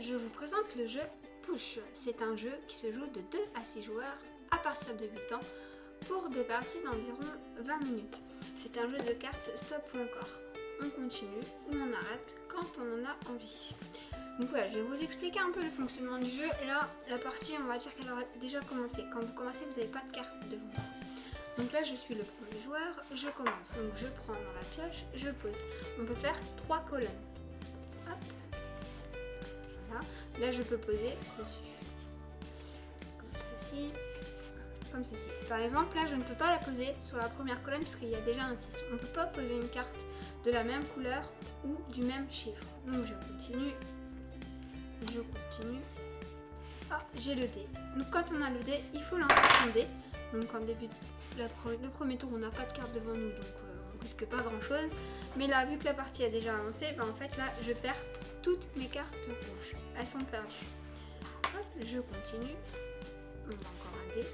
je vous présente le jeu Push. C'est un jeu qui se joue de 2 à 6 joueurs à partir de 8 ans pour des parties d'environ 20 minutes. C'est un jeu de cartes stop ou encore. On continue ou on arrête quand on en a envie. Donc voilà, je vais vous expliquer un peu le fonctionnement du jeu. Là, la partie, on va dire qu'elle aura déjà commencé. Quand vous commencez, vous n'avez pas de carte devant vous. Donc là, je suis le premier joueur, je commence. Donc je prends dans la pioche, je pose. On peut faire 3 colonnes. Hop. Voilà. Là, je peux poser dessus. Comme ceci. Comme ceci. Par exemple, là, je ne peux pas la poser sur la première colonne parce qu'il y a déjà un 6. On ne peut pas poser une carte de la même couleur ou du même chiffre. Donc je continue. Je continue. Ah, j'ai le dé. Donc quand on a le dé, il faut lancer son dé. Donc en début le premier tour, on n'a pas de carte devant nous, donc on risque pas grand chose. Mais là, vu que la partie a déjà avancé, ben, en fait là, je perds toutes mes cartes rouges. Elles sont perdues. Hop, je continue. On a encore un dé.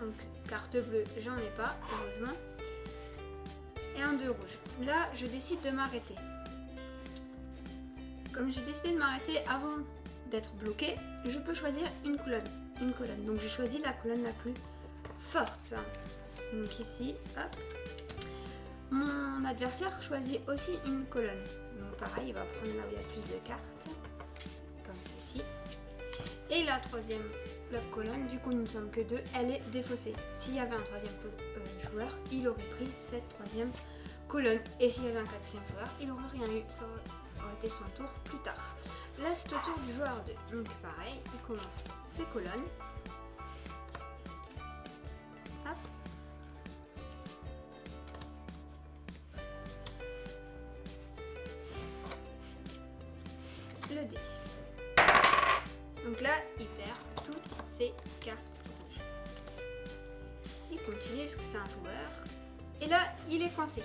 Donc carte bleue, j'en ai pas, heureusement. Et un 2 rouge. Là, je décide de m'arrêter. Comme j'ai décidé de m'arrêter avant d'être bloqué, je peux choisir une colonne. Donc je choisis la colonne la plus forte. Donc ici, hop. Mon adversaire choisit aussi une colonne. Donc pareil, il va prendre là où il y a plus de cartes, comme ceci. Et la troisième colonne, du coup nous ne sommes que 2, elle est défaussée. S'il y avait un troisième joueur, il aurait pris cette troisième colonne. Et s'il y avait un quatrième joueur, il n'aurait rien eu. Ça aurait été son tour plus tard. Là, c'est au tour du joueur 2. Donc pareil, il commence ses colonnes. Hop. Le dé. Donc là, il perd toutes ses cartes rouges. Il continue parce que c'est un joueur. Et là, il est coincé.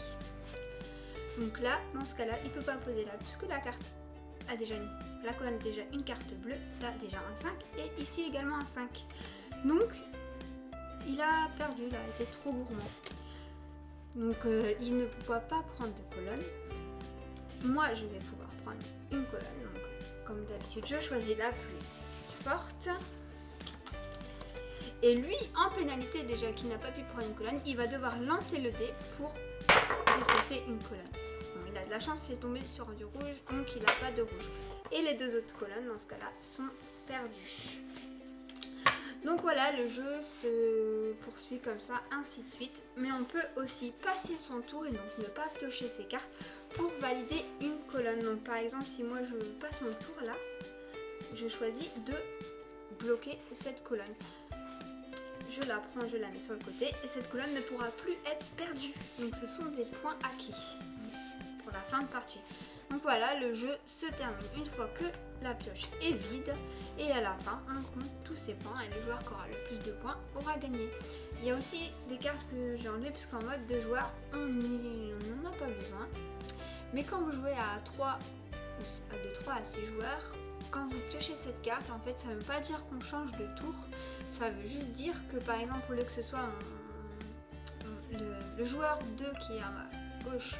Donc là, dans ce cas-là, il ne peut pas poser là puisque la carte a déjà la colonne a déjà une carte bleue, là déjà un 5 et ici également un 5. Donc il a perdu, il a été trop gourmand. Donc il ne pourra pas prendre de colonne. Moi je vais pouvoir prendre une colonne. Donc comme d'habitude, je choisis la plus forte. Et lui, en pénalité déjà qui n'a pas pu prendre une colonne, il va devoir lancer le dé pour défausser une colonne. Bon, il a de la chance, c'est tombé sur du rouge, donc il n'a pas de rouge. Et les 2 autres colonnes, dans ce cas-là, sont perdues. Donc voilà, le jeu se poursuit comme ça, ainsi de suite. Mais on peut aussi passer son tour et donc ne pas piocher ses cartes pour valider une colonne. Donc par exemple, si moi je passe mon tour là, je choisis de bloquer cette colonne. Je la prends, je la mets sur le côté et cette colonne ne pourra plus être perdue. Donc ce sont des points acquis pour la fin de partie. Donc voilà, le jeu se termine une fois que la pioche est vide et à la fin on compte tous ses points et le joueur qui aura le plus de points aura gagné. Il y a aussi des cartes que j'ai enlevées puisqu'en mode 2 joueurs on n'en a pas besoin. Mais quand vous jouez à 3 de 3 à 6 joueurs, quand vous piochez cette carte, en fait ça ne veut pas dire qu'on change de tour, ça veut juste dire que par exemple au lieu que ce soit le joueur 2 qui est à ma gauche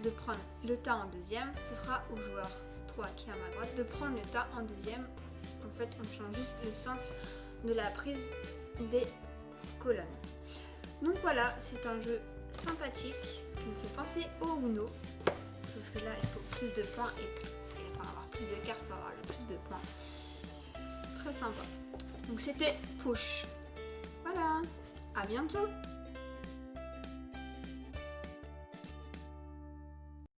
de prendre le tas en deuxième, ce sera au joueur 3 qui est à ma droite de prendre le tas en deuxième. En fait on change juste le sens de la prise des colonnes. Donc voilà, c'est un jeu sympathique qui me fait penser au Uno, sauf que là il faut plus de points et enfin avoir plus de cartes pour avoir le plus de points. Très sympa. Donc c'était Push. Voilà, à bientôt.